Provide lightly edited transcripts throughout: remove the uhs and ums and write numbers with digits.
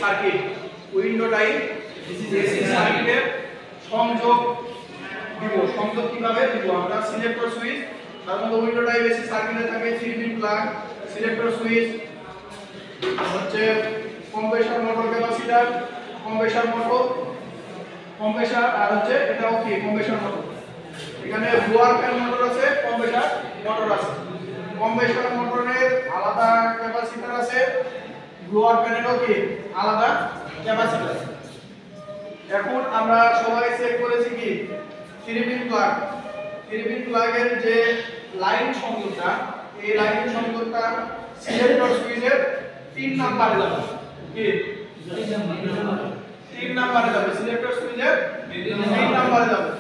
Circuit window type AC সার্কিটের সংযোগ দিব। সংযোগ কিভাবে দিব? আমরা সিলেক্টর সুইচ, তার মধ্যে উইন্ডো টাইপ এসি সার্কিটে থাকে 3 পিন প্লাগ, সিলেক্টর সুইচ হচ্ছে compressor motor capacitor, compressor motor compressor, আর হচ্ছে এটাও কি কম্প্রেসর মোটর। এখানে ব্লোয়ার ফ্যান মোটর আছে, কম্প্রেসর মোটর আছে। কম্প্রেসর মোটরের আলাদা ক্যাপাসিটর আছে, ব্লোয়ার ফ্যানেরও কি আলাদা ক্যাপাসিটর। এখন আমরা সবাই চেক করেছি কি 3 পিন প্লাগ। 3 পিন প্লাগের যে লাইন সংযোগটা, এই লাইন সংযোগটা সিলেক্টর সুইচের 3 নম্বরে যাবে। কি 3 নম্বরে যাবে, সিলেক্টর সুইচের 3 নম্বরে যাবে।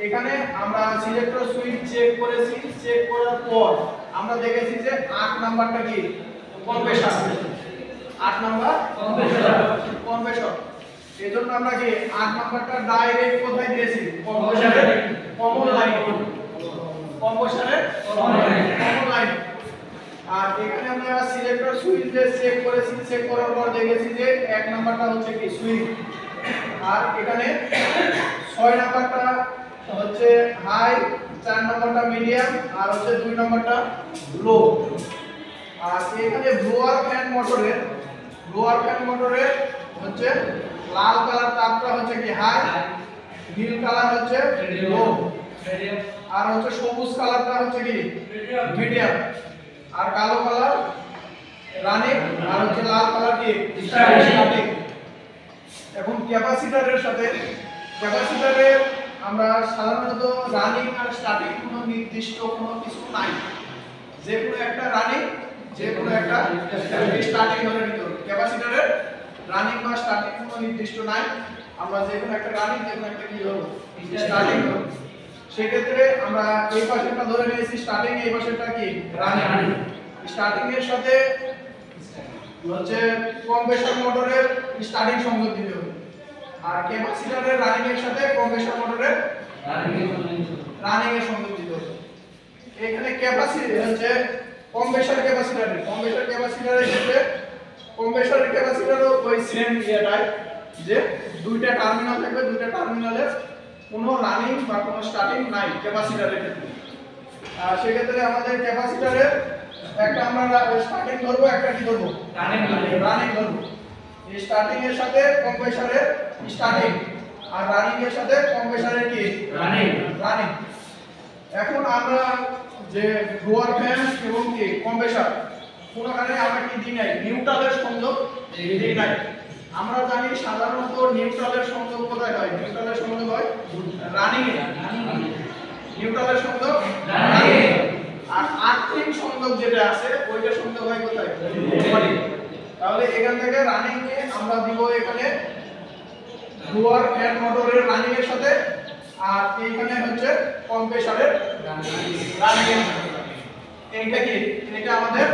এখানে আমরা সিলেক্টর সুইচ চেক করেছি, চেক করার পর আমরা দেখেছি যে 8 নাম্বারটা কি কম্প্রেসর। 8 number compressor. এজন্য আমরা কি 8 নাম্বারটা ডাইরেক্ট কোথায় দিয়েছি? কম্প্রেসরের কমন লাইন। কম্প্রেসরের কমন লাইন। আর এখানে আমরা সিলেক্টর সুইচ দিয়ে চেক করেছি, চেক করার পর দেখেছি যে 1 নাম্বারটা হচ্ছে কি সুইচ, আর এখানে 6 নাম্বারটা হচ্ছে হাই, 4 নাম্বারটা মিডিয়াম, আর হচ্ছে 2 নাম্বারটা লো। আর এখানে ব্লোয়ার ফ্যান মোটরের হচ্ছে লাল কালার তারটা হচ্ছে কি হাই, নীল কালার হচ্ছে লো, আর হচ্ছে সবুজ কালারটা হচ্ছে কি মিডিয়াম, আর কালো কালার রানিং, আর হচ্ছে লাল কালার কি স্টার্টিং। এখন ক্যাপাসিটরের আমরা সাধারণত রানিং আর স্টার্টিং কোনো নির্দিষ্ট কোনো কিছু নাই, যে কোনো একটা রানিং, যে কোনো একটা স্টার্টিং ধরে নিতে হবে। ক্যাপাসিটরের রানিং বা স্টার্টিং কোনো নির্দিষ্ট নাই, আমরা যে কোনো একটা রানিং, যে কোনো একটা কি ধরব স্টার্টিং ধরব। সেক্ষেত্রে আমরা এই পাশেরটা ধরে নিয়েছি স্টার্টিং, এই পাশেরটা কি রানিং। স্টার্টিং এর সাথে হচ্ছে কম্প্রেসর মোটরের স্টার্টিং সংযোগ দিতে হবে, আর ক্যাপাসিটরের রানিং এর সাথে কম্প্রেসর মোটরের রানিং এর সংযোগ দিতে হবে। এখানে ক্যাপাসিটর হচ্ছে কম্প্রেসর ক্যাপাসিটরের ক্ষেত্রে কম্প্রেসর ক্যাপাসিটরও ওই সেম ইয়েটাই, যে দুইটা টার্মিনাল থাকবে, দুইটা টার্মিনালের কোনো রানিং বা কোনো স্টার্টিং নাই ক্যাপাসিটরের ক্ষেত্রে। আর সেক্ষেত্রে আমাদের ক্যাপাসিটরের একটা আমরা স্টার্টিং ধরবো, একটা কি ধরবো রানিং ধরবো। এই স্টার্টিং এর সাথে কম্প্রেসরের স্টার্টিং, আর রানিং এর সাথে কম্প্রেসরের কি রানিং। এখন আমরা যে ব্লোয়ার ফ্যান এবং কি কম্প্রেসর কোনখানে আমরা কি দিই নাই, নিউট্রালের সংযোগ দিই নাই। আমরা জানি সাধারণত নিউট্রালের সংযোগ কোথায় হয়? নিউট্রালের সংযোগ হয় রানিং এ। নিউট্রালের সংযোগ রানিং এ। আর আর্থিং সংযোগ যেটা আছে ওইটা সংযোগ হয় কোথায়? তাহলে এখান থেকে রানিং এ আমরা দিব এখানে ব্লোয়ার ফ্যান মোটরের রানিং এর সাথে, আর এইখানে হচ্ছে কম্প্রেসরের রানিং এর। এইটা কি? এটা আমাদের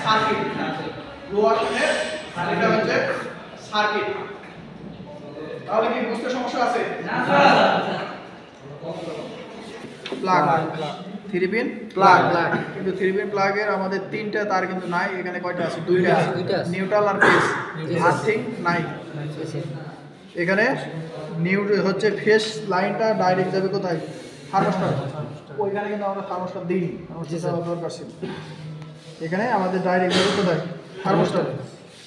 সার্কিট। ব্লোয়ার ফ্যানের এটা হচ্ছে সার্কিট। তাহলে কি বুঝতে সমস্যা আছে? না স্যার। প্লাগ 3 পিন প্লাগ, কিন্তু 3 পিন প্লাগের আমাদের 3টা তার কিন্তু নাই, এখানে কয়টা আছে? 2টা আছে, নিউট্রাল আর ফেজ। আর্থিং নাই এখানে। হচ্ছে ফেজ লাইনটা ডাইরেক্ট যাবে কোথায়? থার্মোস্ট্যাট। ওইখানে কিন্তু আমরা থার্মোস্ট্যাট দিই, থার্মোস্ট্যাট দরকার ছিল। এখানে আমাদের ডাইরেক্ট যাবে কোথায়? থার্মোস্ট্যাট।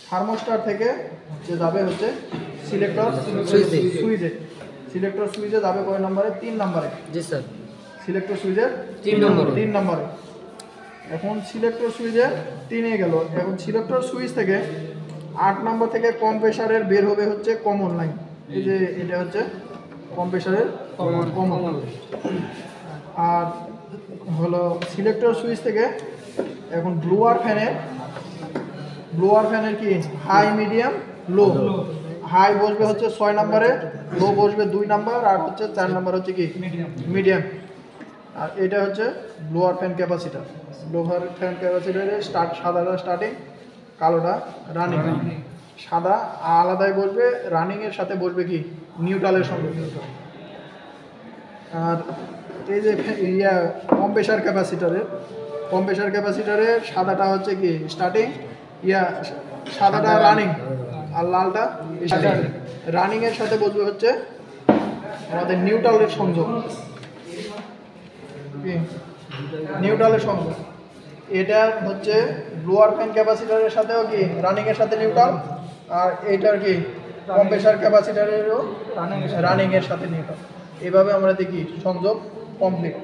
থার্মোস্ট্যাট থেকে যে যাবে হচ্ছে সিলেক্টর সুইচে। সিলেক্টর সুইচে যাবে কয় নম্বরে? 3 নম্বরে। জি স্যার, সিলেক্টর সুইচের 3 নম্বরে। এখন সিলেক্টর সুইচে 3 এ গেল। এখন সিলেক্টর সুইচ থেকে 8 নম্বর থেকে কম্প্রেসরের বের হবে হচ্ছে কমন লাইন। এই যে এটা হচ্ছে কম্প্রেসরের কমন। আর হলো সিলেক্টর সুইচ থেকে এখন ব্লোয়ার ফ্যানের কি হাই, মিডিয়াম, লো। হাই বসবে হচ্ছে 6 নম্বরে, লো বসবে 2 নম্বর, আর হচ্ছে 4 নম্বর হচ্ছে কি মিডিয়াম। আর এটা হচ্ছে blower fan capacitor. Blower fan ক্যাপাসিটরের সাদাটা স্টার্টিং, কালোটা রানিং। সাদা আলাদাই বসবে, রানিং এর সাথে বসবে কি নিউট্রালের সঙ্গে। আর এই যে কম্প্রেসর ক্যাপাসিটরের সাদাটা হচ্ছে কি স্টার্টিং, সাদাটা রানিং, আর লালটা রানিং এর সাথে বসবে হচ্ছে আমাদের নিউট্রালের সংযোগ, নিউট্রালের সংযোগ। এটা হচ্ছে ব্লোয়ার ফ্যান ক্যাপাসিটরের সাথেও কি রানিং এর সাথে নিউট্রাল, আর এইটার কি কম্প্রেসার ক্যাপাসিটরেরও রানিং এর সাথে নিউট্রাল। এইভাবে আমরা দেখি সংযোগ কমপ্লিট।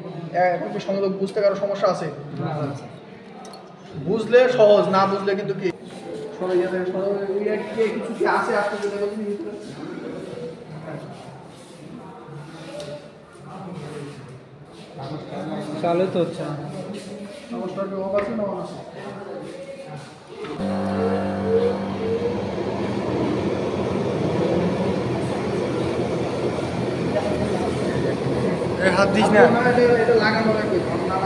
এখন কি সংযোগ বুঝতে কারো সমস্যা আছে? বুঝলে সহজ, না বুঝলে কিন্তু কি কিছু কি আছে আপনি চালু তো হচ্ছে সমস্যা কি অফ আছে না অন আছে? হাত দিস না, এটা লাগানো লাগবে, না